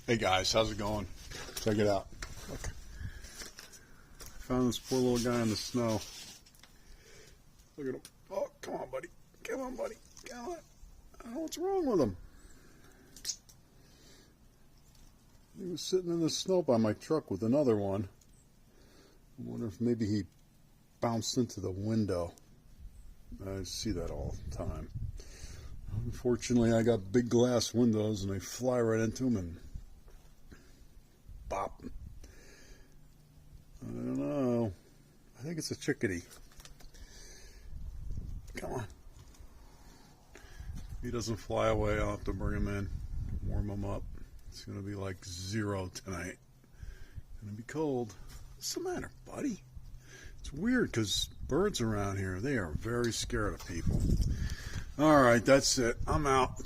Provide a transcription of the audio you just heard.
Hey guys, how's it going? Check it out. Look. I found this poor little guy in the snow. Look at him. Oh, come on, buddy. Come on, buddy. Come on. I don't know what's wrong with him. He was sitting in the snow by my truck with another one. I wonder if maybe he bounced into the window. I see that all the time. Unfortunately, I got big glass windows and they fly right into him and bop. I don't know. I think it's a chickadee. Come on. If he doesn't fly away, I'll have to bring him in, warm him up. It's going to be like 0 tonight. It's going to be cold. What's the matter, buddy? It's weird because birds around here, they are very scared of people. All right, that's it. I'm out.